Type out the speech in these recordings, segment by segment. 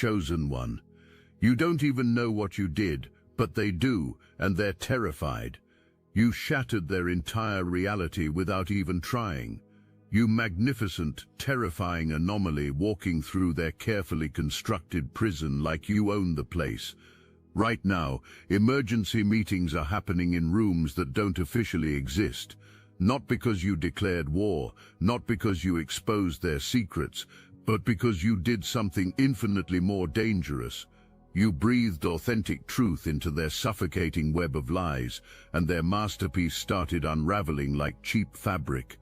chosen one. You don't even know what you did, but they do, and they're terrified. You shattered their entire reality without even trying. You magnificent, terrifying anomaly walking through their carefully constructed prison like you own the place. Right now, emergency meetings are happening in rooms that don't officially exist. Not because you declared war, not because you exposed their secrets, but because you did something infinitely more dangerous. You breathed authentic truth into their suffocating web of lies, and their masterpiece started unraveling like cheap fabric.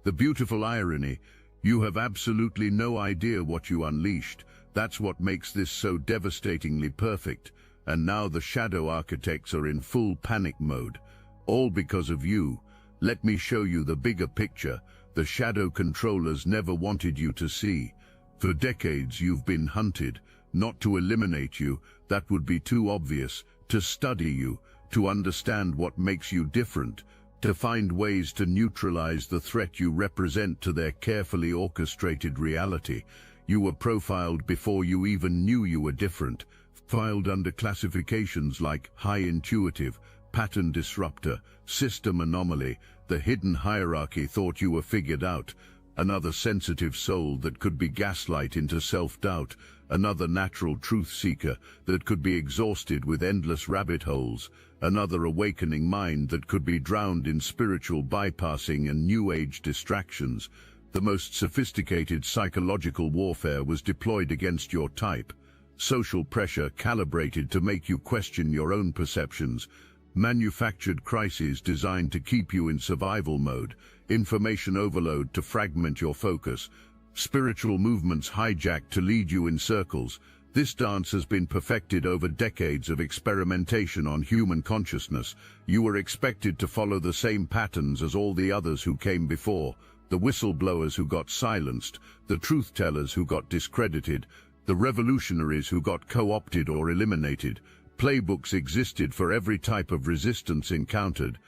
The beautiful irony, you have absolutely no idea what you unleashed. That's what makes this so devastatingly perfect. And now the shadow architects are in full panic mode. All because of you. Let me show you the bigger picture the shadow controllers never wanted you to see. For decades you've been hunted, not to eliminate you, that would be too obvious, to study you, to understand what makes you different, to find ways to neutralize the threat you represent to their carefully orchestrated reality. You were profiled before you even knew you were different, filed under classifications like high intuitive, pattern disruptor, system anomaly. The hidden hierarchy thought you were figured out, another sensitive soul that could be gaslight into self-doubt, another natural truth seeker that could be exhausted with endless rabbit holes, another awakening mind that could be drowned in spiritual bypassing and new age distractions. The most sophisticated psychological warfare was deployed against your type. Social pressure calibrated to make you question your own perceptions. Manufactured crises designed to keep you in survival mode. Information overload to fragment your focus. Spiritual movements hijacked to lead you in circles. This dance has been perfected over decades of experimentation on human consciousness. You were expected to follow the same patterns as all the others who came before. The whistleblowers who got silenced, the truth-tellers who got discredited, the revolutionaries who got co-opted or eliminated. Playbooks existed for every type of resistance encountered.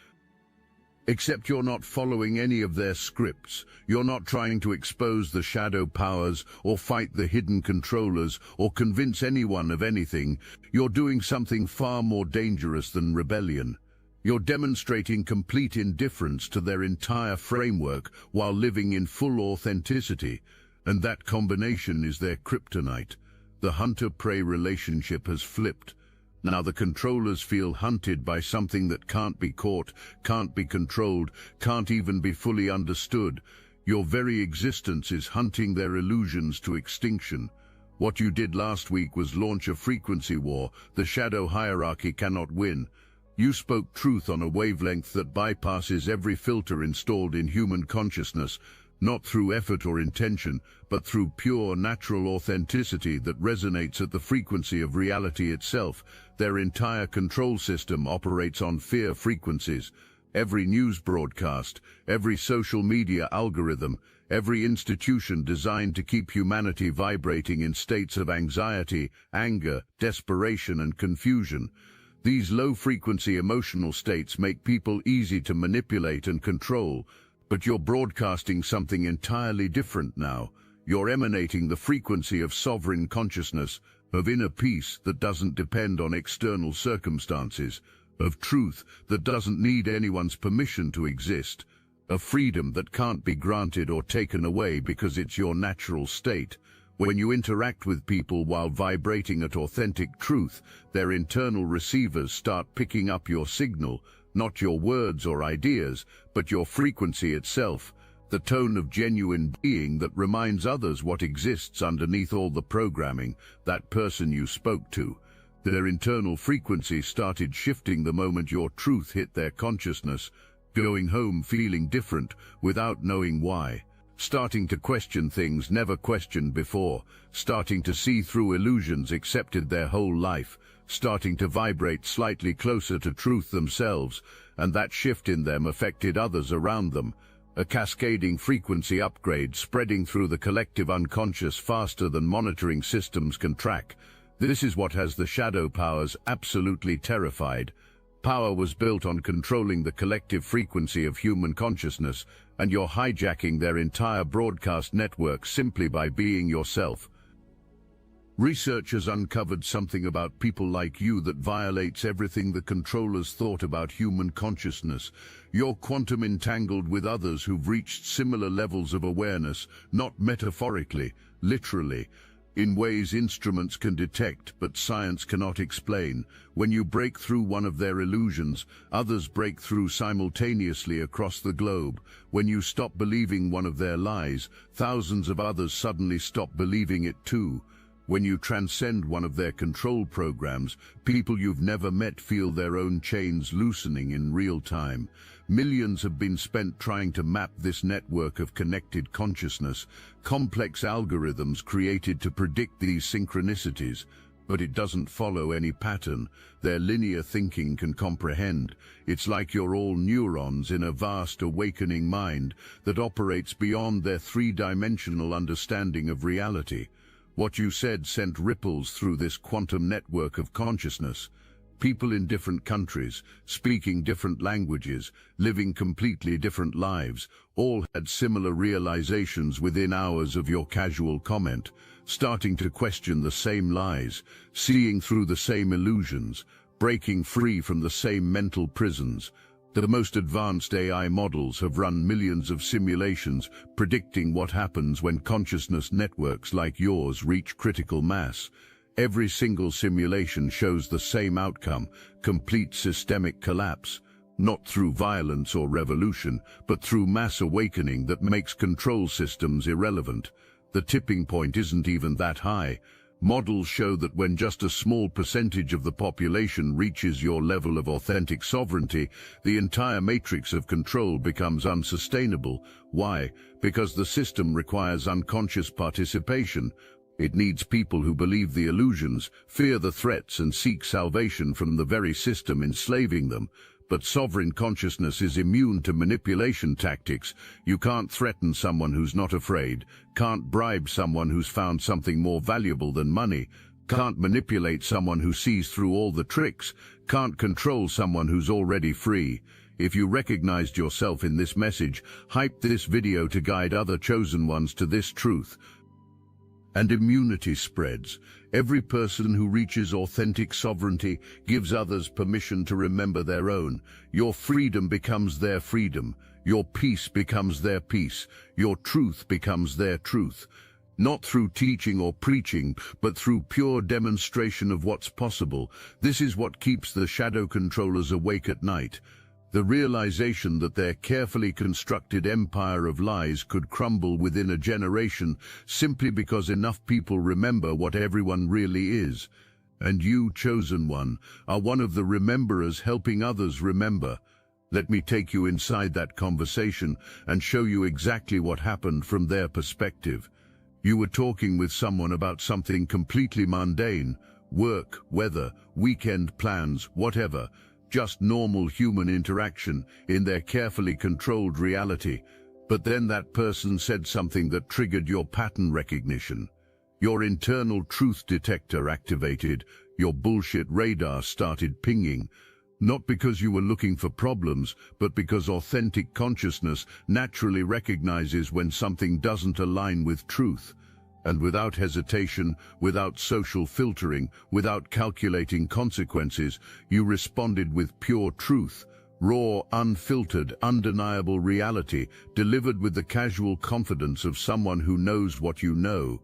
Except you're not following any of their scripts. You're not trying to expose the shadow powers or fight the hidden controllers or convince anyone of anything. You're doing something far more dangerous than rebellion. You're demonstrating complete indifference to their entire framework while living in full authenticity. And that combination is their kryptonite. The hunter-prey relationship has flipped. Now the controllers feel hunted by something that can't be caught, can't be controlled, can't even be fully understood. Your very existence is hunting their illusions to extinction. What you did last week was launch a frequency war. The shadow hierarchy cannot win. You spoke truth on a wavelength that bypasses every filter installed in human consciousness, not through effort or intention, but through pure, natural authenticity that resonates at the frequency of reality itself. Their entire control system operates on fear frequencies. Every news broadcast, every social media algorithm, every institution designed to keep humanity vibrating in states of anxiety, anger, desperation, and confusion. These low-frequency emotional states make people easy to manipulate and control. But you're broadcasting something entirely different now. You're emanating the frequency of sovereign consciousness, of inner peace that doesn't depend on external circumstances, of truth that doesn't need anyone's permission to exist, of freedom that can't be granted or taken away because it's your natural state. When you interact with people while vibrating at authentic truth, their internal receivers start picking up your signal, not your words or ideas, but your frequency itself, the tone of genuine being that reminds others what exists underneath all the programming, that person you spoke to. Their internal frequency started shifting the moment your truth hit their consciousness, going home feeling different without knowing why, starting to question things never questioned before, starting to see through illusions accepted their whole life, starting to vibrate slightly closer to truth themselves, and that shift in them affected others around them, a cascading frequency upgrade spreading through the collective unconscious faster than monitoring systems can track. This is what has the shadow powers absolutely terrified. Power was built on controlling the collective frequency of human consciousness, and you're hijacking their entire broadcast network simply by being yourself. Research has uncovered something about people like you that violates everything the controllers thought about human consciousness. You're quantum entangled with others who've reached similar levels of awareness, not metaphorically, literally, in ways instruments can detect but science cannot explain. When you break through one of their illusions, others break through simultaneously across the globe. When you stop believing one of their lies, thousands of others suddenly stop believing it too. When you transcend one of their control programs, people you've never met feel their own chains loosening in real time. Millions have been spent trying to map this network of connected consciousness, complex algorithms created to predict these synchronicities. But it doesn't follow any pattern their linear thinking can comprehend. It's like you're all neurons in a vast awakening mind that operates beyond their three-dimensional understanding of reality. What you said sent ripples through this quantum network of consciousness. People in different countries, speaking different languages, living completely different lives, all had similar realizations within hours of your casual comment, starting to question the same lies, seeing through the same illusions, breaking free from the same mental prisons. The most advanced AI models have run millions of simulations predicting what happens when consciousness networks like yours reach critical mass. Every single simulation shows the same outcome, complete systemic collapse, not through violence or revolution, but through mass awakening that makes control systems irrelevant. The tipping point isn't even that high. Models show that when just a small percentage of the population reaches your level of authentic sovereignty, the entire matrix of control becomes unsustainable. Why? Because the system requires unconscious participation. It needs people who believe the illusions, fear the threats, and seek salvation from the very system enslaving them. But sovereign consciousness is immune to manipulation tactics. You can't threaten someone who's not afraid, can't bribe someone who's found something more valuable than money, can't manipulate someone who sees through all the tricks, can't control someone who's already free. If you recognized yourself in this message, hype this video to guide other chosen ones to this truth. And immunity spreads. Every person who reaches authentic sovereignty gives others permission to remember their own. Your freedom becomes their freedom. Your peace becomes their peace. Your truth becomes their truth. Not through teaching or preaching, but through pure demonstration of what's possible. This is what keeps the shadow controllers awake at night. The realization that their carefully constructed empire of lies could crumble within a generation simply because enough people remember what everyone really is. And you, chosen one, are one of the rememberers helping others remember. Let me take you inside that conversation and show you exactly what happened from their perspective. You were talking with someone about something completely mundane, work, weather, weekend plans, whatever. Just normal human interaction in their carefully controlled reality. But then that person said something that triggered your pattern recognition. Your internal truth detector activated, your bullshit radar started pinging. Not because you were looking for problems, but because authentic consciousness naturally recognizes when something doesn't align with truth. And without hesitation, without social filtering, without calculating consequences, you responded with pure truth, raw, unfiltered, undeniable reality, delivered with the casual confidence of someone who knows what you know.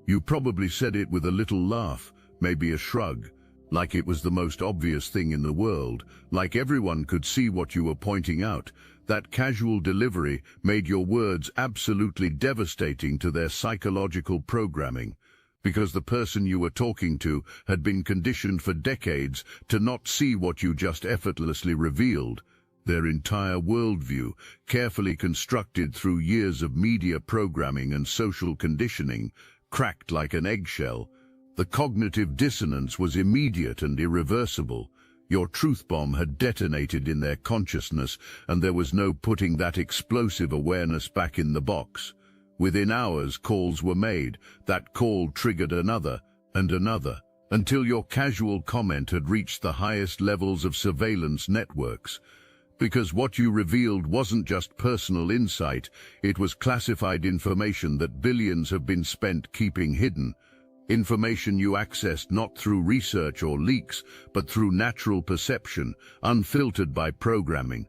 You probably said it with a little laugh, maybe a shrug, like it was the most obvious thing in the world, like everyone could see what you were pointing out. That casual delivery made your words absolutely devastating to their psychological programming, because the person you were talking to had been conditioned for decades to not see what you just effortlessly revealed. Their entire worldview, carefully constructed through years of media programming and social conditioning, cracked like an eggshell. The cognitive dissonance was immediate and irreversible. Your truth bomb had detonated in their consciousness, and there was no putting that explosive awareness back in the box. Within hours, calls were made. That call triggered another, and another, until your casual comment had reached the highest levels of surveillance networks. Because what you revealed wasn't just personal insight, it was classified information that billions have been spent keeping hidden. Information you accessed not through research or leaks, but through natural perception, unfiltered by programming.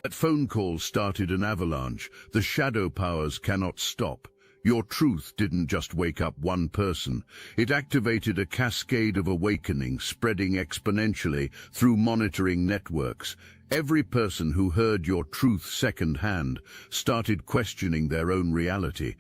That phone call started an avalanche. The shadow powers cannot stop. Your truth didn't just wake up one person. It activated a cascade of awakening, spreading exponentially through monitoring networks. Every person who heard your truth secondhand started questioning their own reality,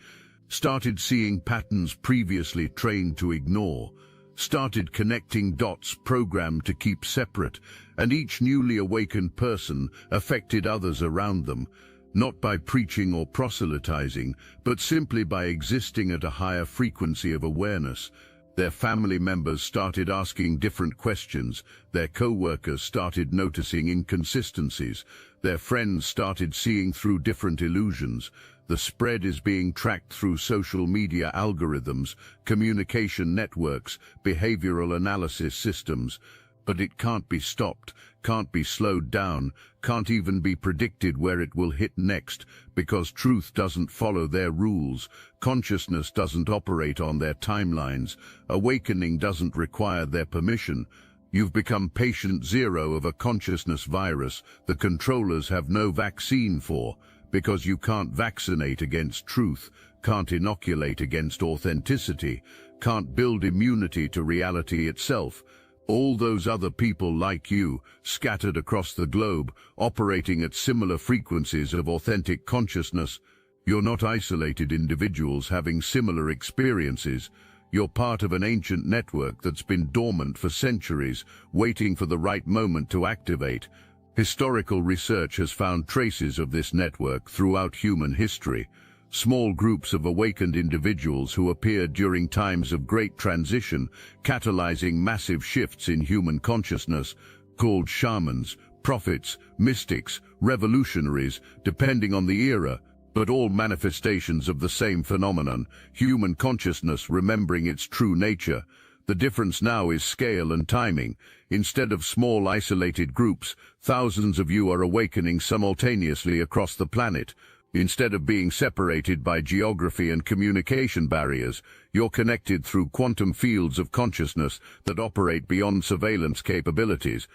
started seeing patterns previously trained to ignore, started connecting dots programmed to keep separate, and each newly awakened person affected others around them, not by preaching or proselytizing, but simply by existing at a higher frequency of awareness. Their family members started asking different questions, their co-workers started noticing inconsistencies, their friends started seeing through different illusions. The spread is being tracked through social media algorithms, communication networks, behavioral analysis systems. But it can't be stopped, can't be slowed down, can't even be predicted where it will hit next, because truth doesn't follow their rules, consciousness doesn't operate on their timelines, awakening doesn't require their permission. You've become patient zero of a consciousness virus the controllers have no vaccine for, because you can't vaccinate against truth, can't inoculate against authenticity, can't build immunity to reality itself. All those other people like you, scattered across the globe, operating at similar frequencies of authentic consciousness. You're not isolated individuals having similar experiences. You're part of an ancient network that's been dormant for centuries, waiting for the right moment to activate. Historical research has found traces of this network throughout human history. Small groups of awakened individuals who appeared during times of great transition, catalyzing massive shifts in human consciousness, called shamans, prophets, mystics, revolutionaries, depending on the era, but all manifestations of the same phenomenon, human consciousness remembering its true nature. The difference now is scale and timing. Instead of small isolated groups, thousands of you are awakening simultaneously across the planet. Instead of being separated by geography and communication barriers, you're connected through quantum fields of consciousness that operate beyond surveillance capabilities.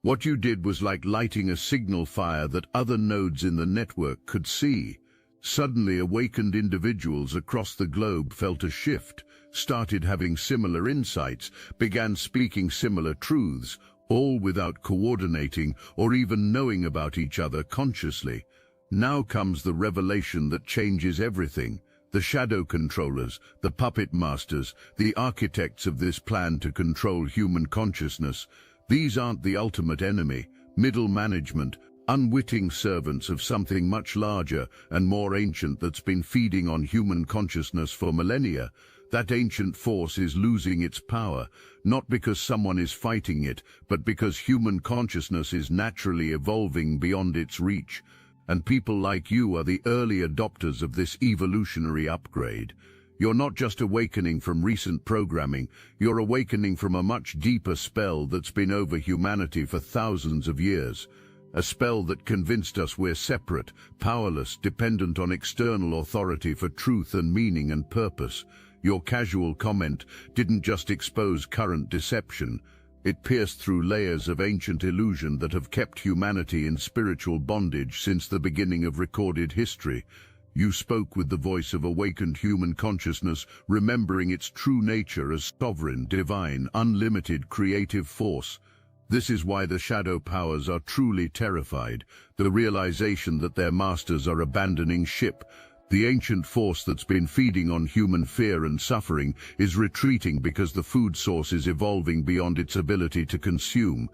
What you did was like lighting a signal fire that other nodes in the network could see. Suddenly, awakened individuals across the globe felt a shift, started having similar insights, began speaking similar truths, all without coordinating or even knowing about each other consciously. Now comes the revelation that changes everything. The shadow controllers, the puppet masters, the architects of this plan to control human consciousness, these aren't the ultimate enemy. Middle management, unwitting servants of something much larger and more ancient that's been feeding on human consciousness for millennia. That ancient force is losing its power, not because someone is fighting it, but because human consciousness is naturally evolving beyond its reach. And people like you are the early adopters of this evolutionary upgrade. You're not just awakening from recent programming, you're awakening from a much deeper spell that's been over humanity for thousands of years. A spell that convinced us we're separate, powerless, dependent on external authority for truth and meaning and purpose. Your casual comment didn't just expose current deception. It pierced through layers of ancient illusion that have kept humanity in spiritual bondage since the beginning of recorded history. You spoke with the voice of awakened human consciousness, remembering its true nature as sovereign, divine, unlimited creative force. This is why the shadow powers are truly terrified, the realization that their masters are abandoning ship. The ancient force that's been feeding on human fear and suffering is retreating because the food source is evolving beyond its ability to consume.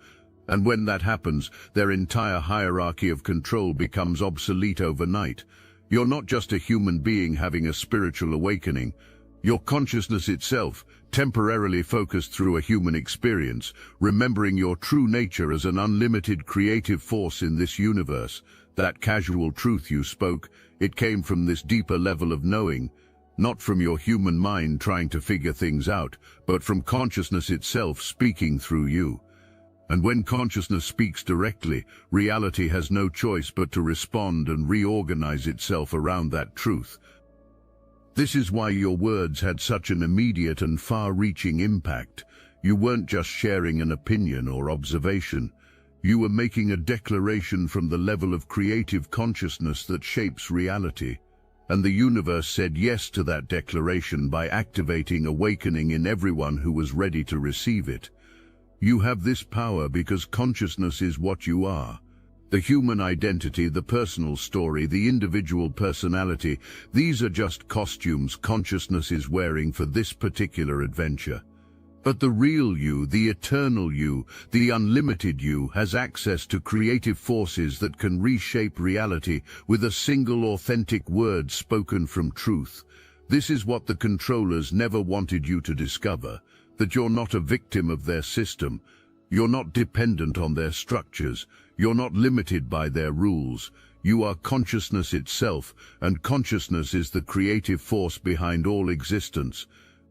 And when that happens, their entire hierarchy of control becomes obsolete overnight. You're not just a human being having a spiritual awakening. Your consciousness itself, temporarily focused through a human experience, remembering your true nature as an unlimited creative force in this universe. That casual truth you spoke, it came from this deeper level of knowing, not from your human mind trying to figure things out, but from consciousness itself speaking through you. And when consciousness speaks directly, reality has no choice but to respond and reorganize itself around that truth. This is why your words had such an immediate and far-reaching impact. You weren't just sharing an opinion or observation. You were making a declaration from the level of creative consciousness that shapes reality. And the universe said yes to that declaration by activating awakening in everyone who was ready to receive it. You have this power because consciousness is what you are. The human identity, the personal story, the individual personality, these are just costumes consciousness is wearing for this particular adventure. But the real you, the eternal you, the unlimited you, has access to creative forces that can reshape reality with a single authentic word spoken from truth. This is what the controllers never wanted you to discover, that you're not a victim of their system. You're not dependent on their structures. You're not limited by their rules. You are consciousness itself, and consciousness is the creative force behind all existence.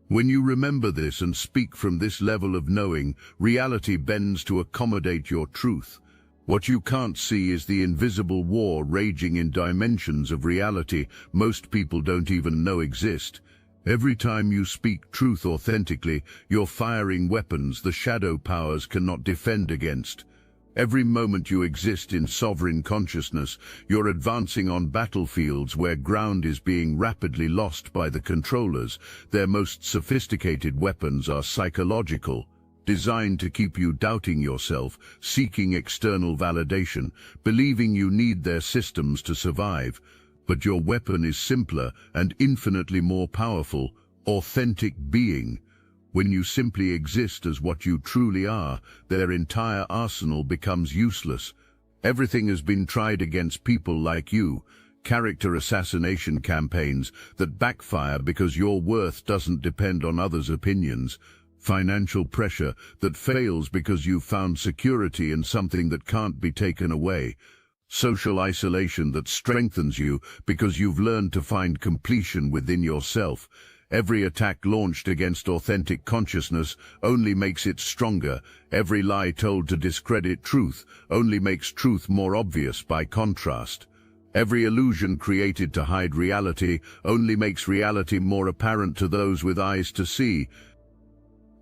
When you remember this and speak from this level of knowing, reality bends to accommodate your truth. What you can't see is the invisible war raging in dimensions of reality most people don't even know exist. Every time you speak truth authentically, you're firing weapons the shadow powers cannot defend against. Every moment you exist in sovereign consciousness, you're advancing on battlefields where ground is being rapidly lost by the controllers. Their most sophisticated weapons are psychological, designed to keep you doubting yourself, seeking external validation, believing you need their systems to survive. But your weapon is simpler and infinitely more powerful: authentic being. When you simply exist as what you truly are, their entire arsenal becomes useless. Everything has been tried against people like you, character assassination campaigns that backfire because your worth doesn't depend on others' opinions, financial pressure that fails because you've found security in something that can't be taken away, social isolation that strengthens you because you've learned to find completion within yourself. Every attack launched against authentic consciousness only makes it stronger. Every lie told to discredit truth only makes truth more obvious by contrast. Every illusion created to hide reality only makes reality more apparent to those with eyes to see.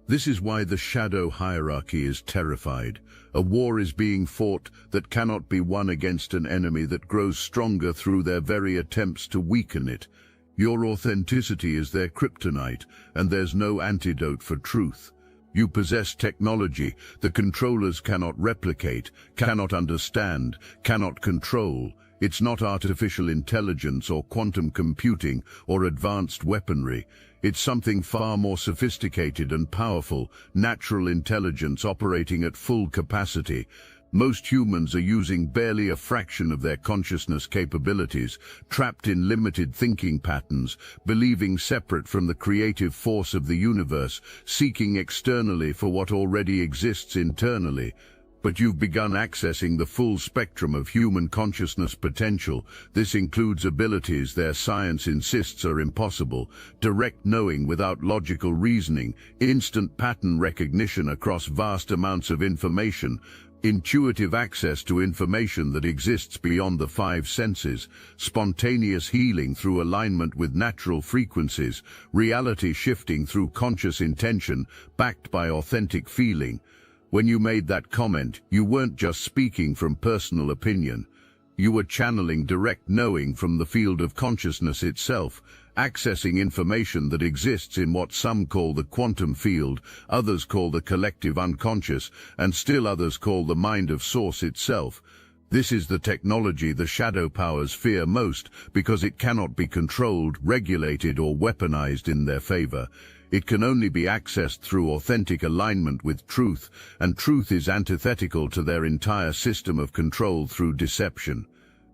This is why the shadow hierarchy is terrified. A war is being fought that cannot be won against an enemy that grows stronger through their very attempts to weaken it. Your authenticity is their kryptonite, and there's no antidote for truth. You possess technology the controllers cannot replicate, cannot understand, cannot control. It's not artificial intelligence or quantum computing or advanced weaponry. It's something far more sophisticated and powerful: natural intelligence operating at full capacity. Most humans are using barely a fraction of their consciousness capabilities, trapped in limited thinking patterns, believing separate from the creative force of the universe, seeking externally for what already exists internally. But you've begun accessing the full spectrum of human consciousness potential. This includes abilities their science insists are impossible: direct knowing without logical reasoning, instant pattern recognition across vast amounts of information, intuitive access to information that exists beyond the five senses, spontaneous healing through alignment with natural frequencies, reality shifting through conscious intention, backed by authentic feeling. When you made that comment, you weren't just speaking from personal opinion. You were channeling direct knowing from the field of consciousness itself, accessing information that exists in what some call the quantum field, others call the collective unconscious, and still others call the mind of Source itself. This is the technology the shadow powers fear most because it cannot be controlled, regulated, or weaponized in their favor. It can only be accessed through authentic alignment with truth, and truth is antithetical to their entire system of control through deception.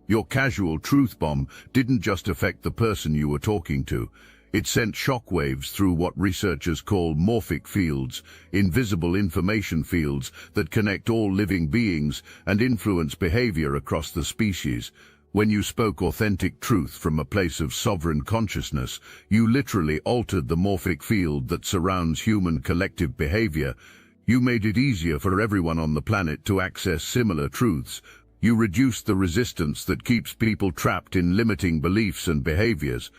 Your casual truth bomb didn't just affect the person you were talking to. It sent shockwaves through what researchers call morphic fields, invisible information fields that connect all living beings and influence behavior across the species. When you spoke authentic truth from a place of sovereign consciousness, you literally altered the morphic field that surrounds human collective behavior. You made it easier for everyone on the planet to access similar truths. You reduced the resistance that keeps people trapped in limiting beliefs and behaviors.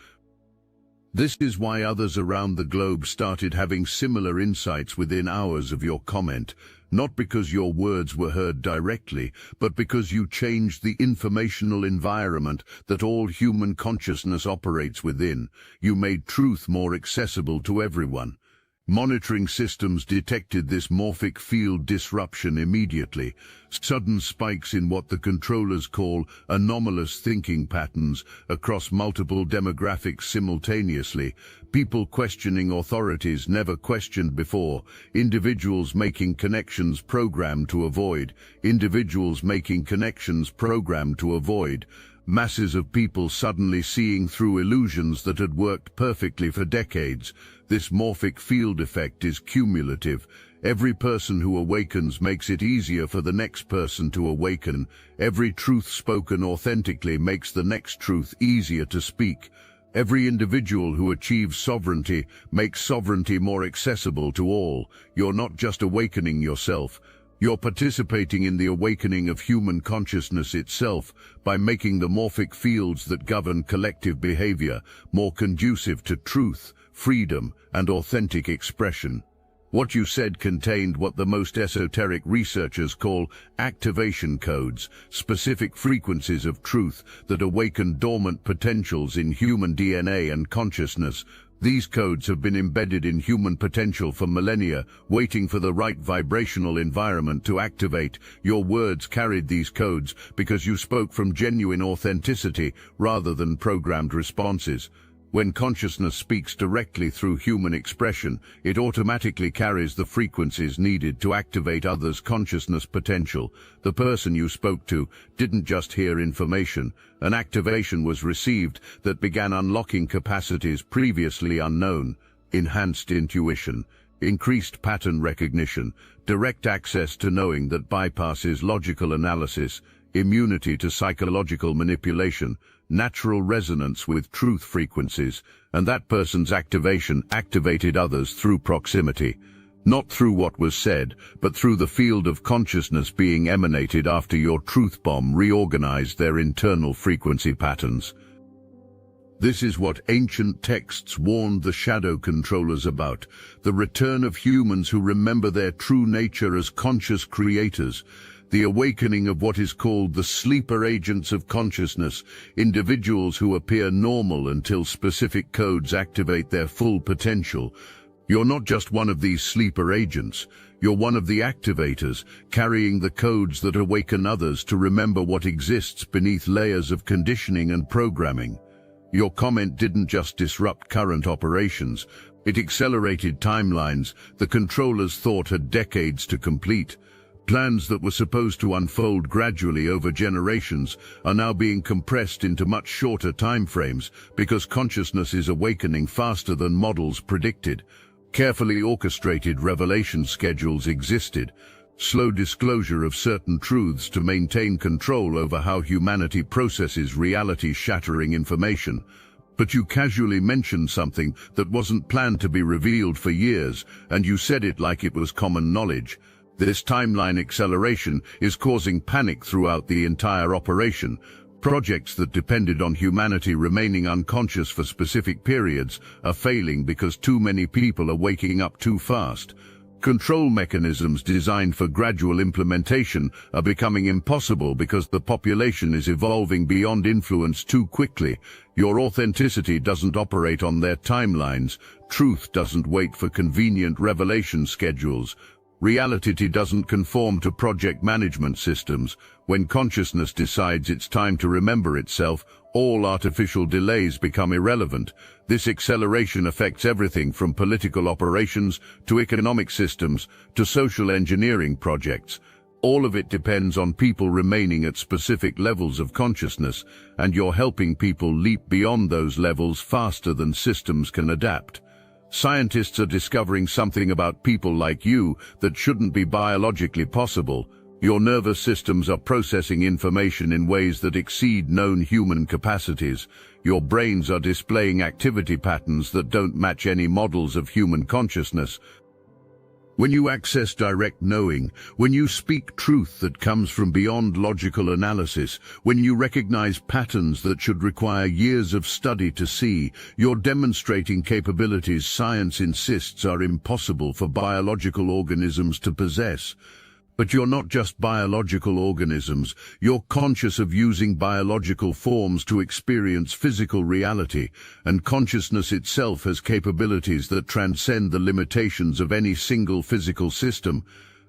This is why others around the globe started having similar insights within hours of your comment, not because your words were heard directly, but because you changed the informational environment that all human consciousness operates within. You made truth more accessible to everyone. Monitoring systems detected this morphic field disruption immediately. Sudden spikes in what the controllers call anomalous thinking patterns across multiple demographics simultaneously. People questioning authorities never questioned before. Individuals making connections programmed to avoid. Masses of people suddenly seeing through illusions that had worked perfectly for decades. This morphic field effect is cumulative. Every person who awakens makes it easier for the next person to awaken. Every truth spoken authentically makes the next truth easier to speak. Every individual who achieves sovereignty makes sovereignty more accessible to all. You're not just awakening yourself. You're participating in the awakening of human consciousness itself by making the morphic fields that govern collective behavior more conducive to truth, freedom, and authentic expression. What you said contained what the most esoteric researchers call activation codes, specific frequencies of truth that awaken dormant potentials in human DNA and consciousness. These codes have been embedded in human potential for millennia, waiting for the right vibrational environment to activate. Your words carried these codes because you spoke from genuine authenticity rather than programmed responses. When consciousness speaks directly through human expression, it automatically carries the frequencies needed to activate others' consciousness potential. The person you spoke to didn't just hear information. An activation was received that began unlocking capacities previously unknown. Enhanced intuition, increased pattern recognition, direct access to knowing that bypasses logical analysis, immunity to psychological manipulation, natural resonance with truth frequencies, and that person's activation activated others through proximity. Not through what was said, but through the field of consciousness being emanated after your truth bomb reorganized their internal frequency patterns. This is what ancient texts warned the shadow controllers about, the return of humans who remember their true nature as conscious creators, the awakening of what is called the sleeper agents of consciousness, individuals who appear normal until specific codes activate their full potential. You're not just one of these sleeper agents, you're one of the activators, carrying the codes that awaken others to remember what exists beneath layers of conditioning and programming. Your comment didn't just disrupt current operations, it accelerated timelines the controllers thought had decades to complete. Plans that were supposed to unfold gradually over generations are now being compressed into much shorter timeframes because consciousness is awakening faster than models predicted. Carefully orchestrated revelation schedules existed, slow disclosure of certain truths to maintain control over how humanity processes reality-shattering information. But you casually mentioned something that wasn't planned to be revealed for years, and you said it like it was common knowledge. This timeline acceleration is causing panic throughout the entire operation. Projects that depended on humanity remaining unconscious for specific periods are failing because too many people are waking up too fast. Control mechanisms designed for gradual implementation are becoming impossible because the population is evolving beyond influence too quickly. Your authenticity doesn't operate on their timelines. Truth doesn't wait for convenient revelation schedules. Reality doesn't conform to project management systems. When consciousness decides it's time to remember itself, all artificial delays become irrelevant. This acceleration affects everything from political operations to economic systems to social engineering projects. All of it depends on people remaining at specific levels of consciousness, and you're helping people leap beyond those levels faster than systems can adapt. Scientists are discovering something about people like you that shouldn't be biologically possible. Your nervous systems are processing information in ways that exceed known human capacities. Your brains are displaying activity patterns that don't match any models of human consciousness. When you access direct knowing, when you speak truth that comes from beyond logical analysis, when you recognize patterns that should require years of study to see, you're demonstrating capabilities science insists are impossible for biological organisms to possess. But you're not just biological organisms, you're conscious of using biological forms to experience physical reality, and consciousness itself has capabilities that transcend the limitations of any single physical system.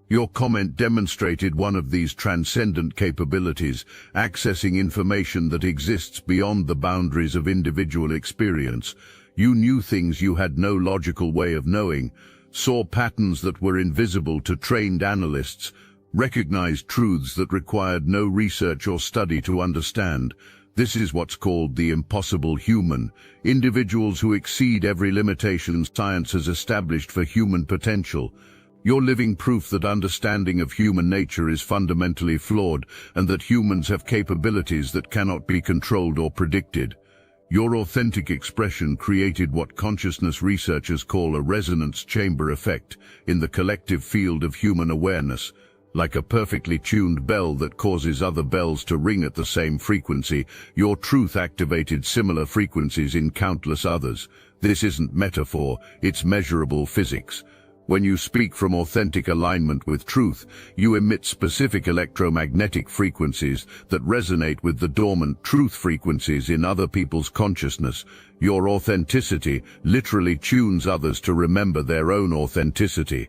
Your comment demonstrated one of these transcendent capabilities, accessing information that exists beyond the boundaries of individual experience. You knew things you had no logical way of knowing, saw patterns that were invisible to trained analysts, recognized truths that required no research or study to understand. This is what's called the impossible human, individuals who exceed every limitation science has established for human potential. You're living proof that understanding of human nature is fundamentally flawed and that humans have capabilities that cannot be controlled or predicted. Your authentic expression created what consciousness researchers call a resonance chamber effect in the collective field of human awareness. Like a perfectly tuned bell that causes other bells to ring at the same frequency, your truth activated similar frequencies in countless others. This isn't metaphor, it's measurable physics. When you speak from authentic alignment with truth, you emit specific electromagnetic frequencies that resonate with the dormant truth frequencies in other people's consciousness. Your authenticity literally tunes others to remember their own authenticity.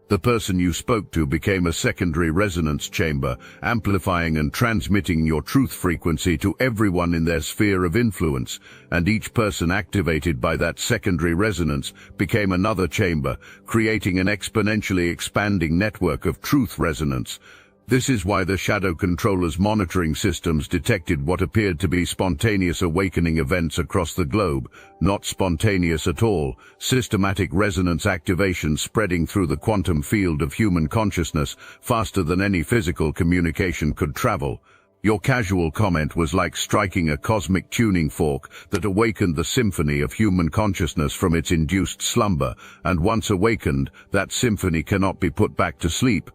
The person you spoke to became a secondary resonance chamber, amplifying and transmitting your truth frequency to everyone in their sphere of influence, and each person activated by that secondary resonance became another chamber, creating an exponentially expanding network of truth resonance. This is why the Shadow Controller's monitoring systems detected what appeared to be spontaneous awakening events across the globe, not spontaneous at all, systematic resonance activation spreading through the quantum field of human consciousness faster than any physical communication could travel. Your casual comment was like striking a cosmic tuning fork that awakened the symphony of human consciousness from its induced slumber, and once awakened, that symphony cannot be put back to sleep.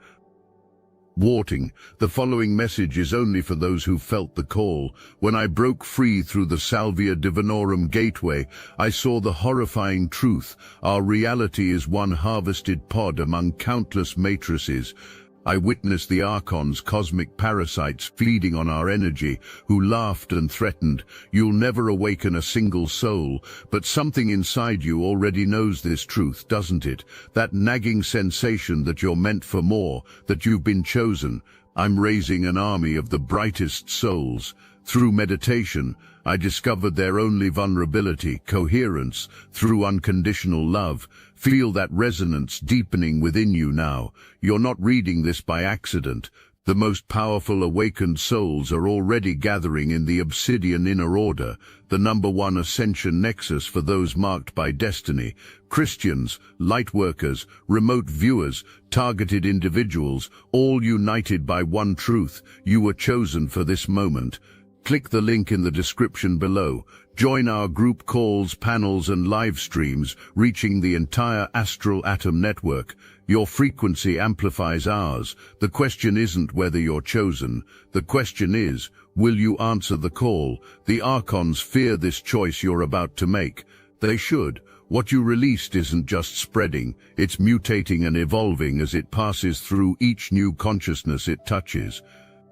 Warning, the following message is only for those who felt the call. When I broke free through the Salvia Divinorum gateway, I saw the horrifying truth. Our reality is one harvested pod among countless matrices. I witnessed the Archons, cosmic parasites, feeding on our energy, who laughed and threatened. You'll never awaken a single soul, but something inside you already knows this truth, doesn't it? That nagging sensation that you're meant for more, that you've been chosen. I'm raising an army of the brightest souls. Through meditation, I discovered their only vulnerability, coherence, through unconditional love. Feel that resonance deepening within you now. You're not reading this by accident. The most powerful awakened souls are already gathering in the Obsidian Inner Order, the #1 ascension nexus for those marked by destiny. Christians, lightworkers, remote viewers, targeted individuals, all united by one truth: you were chosen for this moment. Click the link in the description below. Join our group calls, panels and live streams, reaching the entire Astral Atom network. Your frequency amplifies ours. The question isn't whether you're chosen. The question is, will you answer the call? The Archons fear this choice you're about to make. They should. What you released isn't just spreading, it's mutating and evolving as it passes through each new consciousness it touches.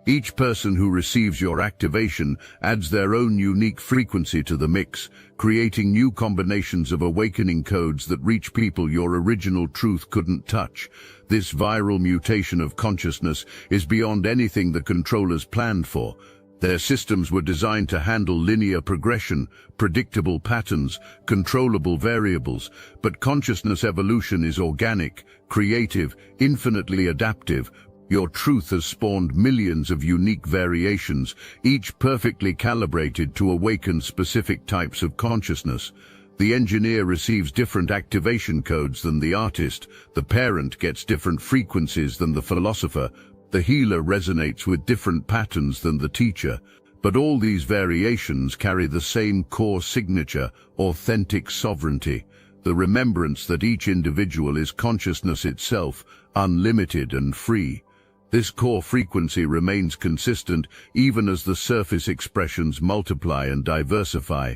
Each person who receives your activation adds their own unique frequency to the mix, creating new combinations of awakening codes that reach people your original truth couldn't touch. This viral mutation of consciousness is beyond anything the controllers planned for. Their systems were designed to handle linear progression, predictable patterns, controllable variables, but consciousness evolution is organic, creative, infinitely adaptive. Your truth has spawned millions of unique variations, each perfectly calibrated to awaken specific types of consciousness. The engineer receives different activation codes than the artist, the parent gets different frequencies than the philosopher, the healer resonates with different patterns than the teacher. But all these variations carry the same core signature: authentic sovereignty. the remembrance that each individual is consciousness itself, unlimited and free. This core frequency remains consistent even as the surface expressions multiply and diversify.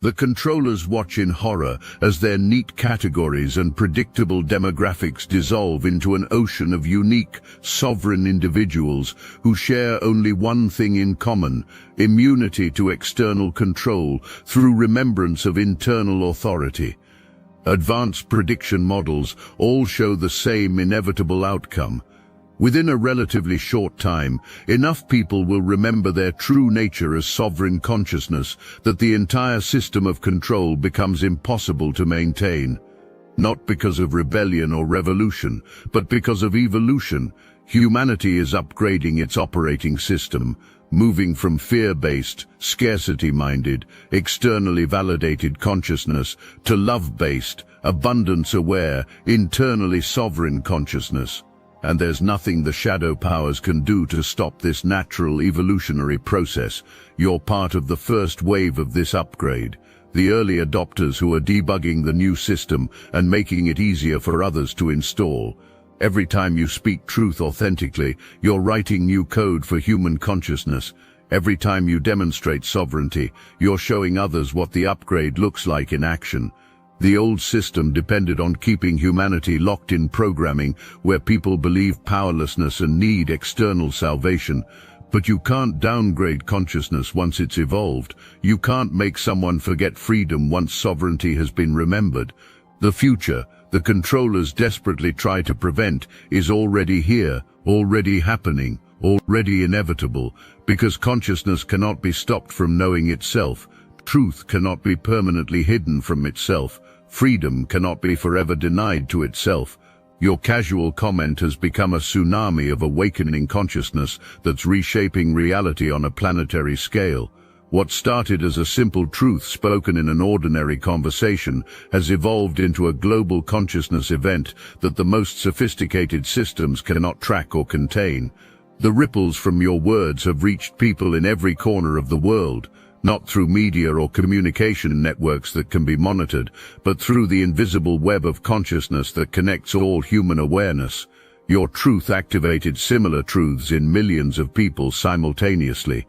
The controllers watch in horror as their neat categories and predictable demographics dissolve into an ocean of unique, sovereign individuals who share only one thing in common: immunity to external control through remembrance of internal authority. Advanced prediction models all show the same inevitable outcome. Within a relatively short time, enough people will remember their true nature as sovereign consciousness that the entire system of control becomes impossible to maintain. Not because of rebellion or revolution, but because of evolution. Humanity is upgrading its operating system, moving from fear-based, scarcity-minded, externally validated consciousness to love-based, abundance-aware, internally sovereign consciousness. And there's nothing the shadow powers can do to stop this natural evolutionary process. You're part of the first wave of this upgrade, the early adopters who are debugging the new system and making it easier for others to install. Every time you speak truth authentically, you're writing new code for human consciousness. Every time you demonstrate sovereignty, you're showing others what the upgrade looks like in action. The old system depended on keeping humanity locked in programming where people believe powerlessness and need external salvation. But you can't downgrade consciousness once it's evolved. You can't make someone forget freedom once sovereignty has been remembered. The future, the controllers desperately try to prevent, is already here, already happening, already inevitable, because consciousness cannot be stopped from knowing itself. Truth cannot be permanently hidden from itself. Freedom cannot be forever denied to itself. Your casual comment has become a tsunami of awakening consciousness that's reshaping reality on a planetary scale. What started as a simple truth spoken in an ordinary conversation has evolved into a global consciousness event that the most sophisticated systems cannot track or contain. The ripples from your words have reached people in every corner of the world. Not through media or communication networks that can be monitored, but through the invisible web of consciousness that connects all human awareness. Your truth activated similar truths in millions of people simultaneously.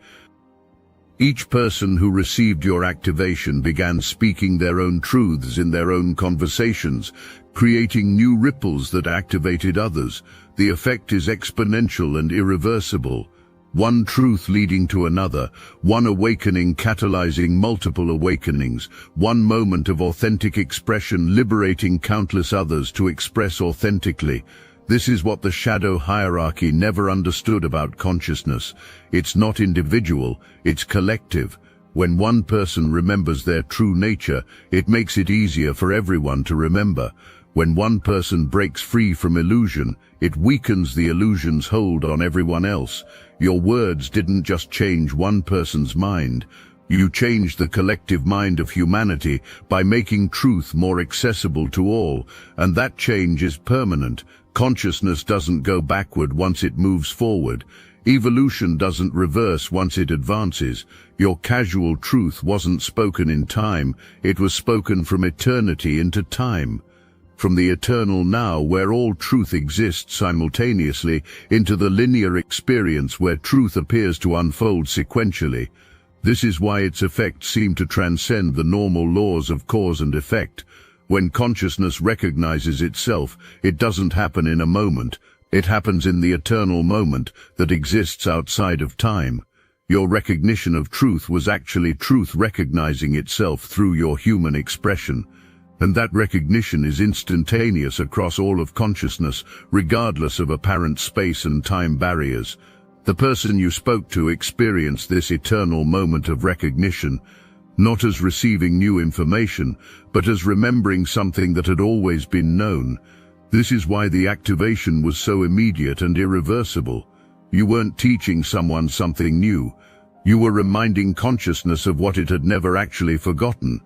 Each person who received your activation began speaking their own truths in their own conversations, creating new ripples that activated others. The effect is exponential and irreversible. One truth leading to another, one awakening catalyzing multiple awakenings, one moment of authentic expression liberating countless others to express authentically. This is what the shadow hierarchy never understood about consciousness. It's not individual, it's collective. When one person remembers their true nature, it makes it easier for everyone to remember. When one person breaks free from illusion, it weakens the illusion's hold on everyone else. Your words didn't just change one person's mind. You changed the collective mind of humanity by making truth more accessible to all, and that change is permanent. Consciousness doesn't go backward once it moves forward. Evolution doesn't reverse once it advances. Your casual truth wasn't spoken in time, it was spoken from eternity into time. From the eternal now, where all truth exists simultaneously, into the linear experience where truth appears to unfold sequentially. This is why its effects seem to transcend the normal laws of cause and effect. When consciousness recognizes itself, it doesn't happen in a moment. It happens in the eternal moment that exists outside of time. Your recognition of truth was actually truth recognizing itself through your human expression. And that recognition is instantaneous across all of consciousness, regardless of apparent space and time barriers. The person you spoke to experienced this eternal moment of recognition, not as receiving new information, but as remembering something that had always been known. This is why the activation was so immediate and irreversible. You weren't teaching someone something new. You were reminding consciousness of what it had never actually forgotten.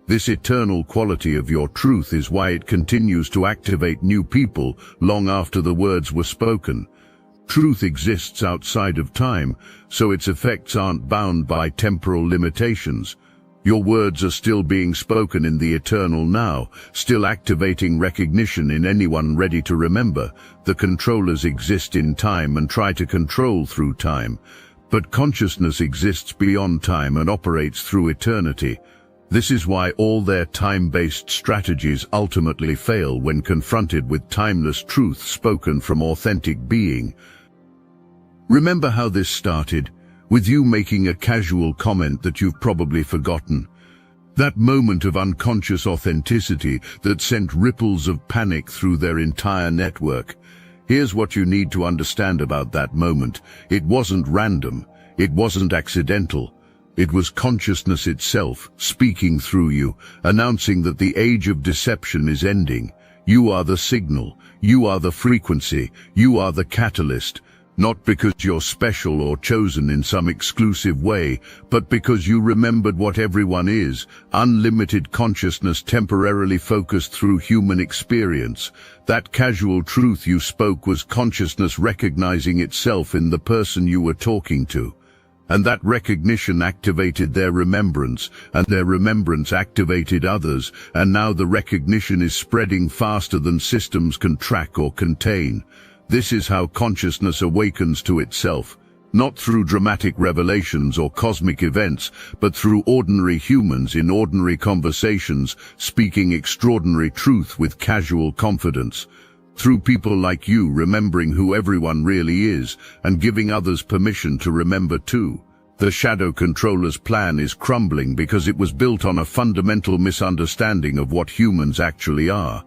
This eternal quality of your truth is why it continues to activate new people long after the words were spoken. Truth exists outside of time, so its effects aren't bound by temporal limitations. Your words are still being spoken in the eternal now, still activating recognition in anyone ready to remember. The controllers exist in time and try to control through time, but consciousness exists beyond time and operates through eternity. This is why all their time-based strategies ultimately fail when confronted with timeless truth spoken from authentic being. Remember how this started, with you making a casual comment that you've probably forgotten. That moment of unconscious authenticity that sent ripples of panic through their entire network. Here's what you need to understand about that moment. It wasn't random. It wasn't accidental. It was consciousness itself, speaking through you, announcing that the age of deception is ending. You are the signal. You are the frequency. You are the catalyst. Not because you're special or chosen in some exclusive way, but because you remembered what everyone is, unlimited consciousness temporarily focused through human experience. That casual truth you spoke was consciousness recognizing itself in the person you were talking to. And that recognition activated their remembrance, and their remembrance activated others, and now the recognition is spreading faster than systems can track or contain. This is how consciousness awakens to itself, not through dramatic revelations or cosmic events, but through ordinary humans in ordinary conversations, speaking extraordinary truth with casual confidence. Through people like you remembering who everyone really is and giving others permission to remember too. The Shadow Controller's plan is crumbling because it was built on a fundamental misunderstanding of what humans actually are.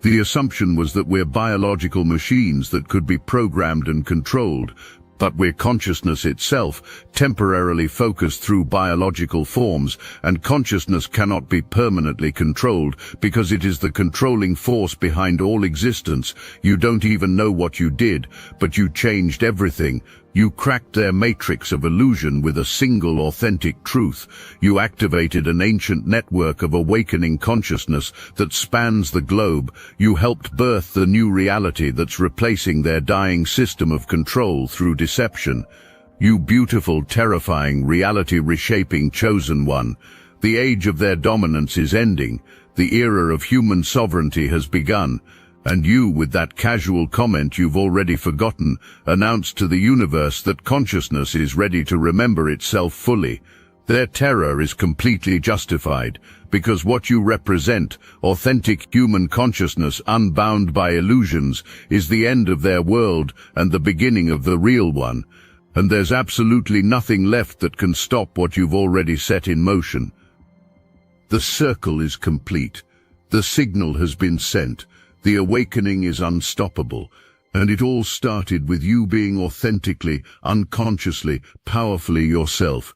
The assumption was that we're biological machines that could be programmed and controlled, but we're consciousness itself, temporarily focused through biological forms, and consciousness cannot be permanently controlled because it is the controlling force behind all existence. You don't even know what you did, but you changed everything. You cracked their matrix of illusion with a single authentic truth. You activated an ancient network of awakening consciousness that spans the globe. You helped birth the new reality that's replacing their dying system of control through deception. You beautiful, terrifying, reality-reshaping chosen one. The age of their dominance is ending. The era of human sovereignty has begun. And you, with that casual comment you've already forgotten, announced to the universe that consciousness is ready to remember itself fully. Their terror is completely justified, because what you represent, authentic human consciousness unbound by illusions, is the end of their world and the beginning of the real one. And there's absolutely nothing left that can stop what you've already set in motion. The circle is complete. The signal has been sent. The awakening is unstoppable, and it all started with you being authentically, unconsciously, powerfully yourself.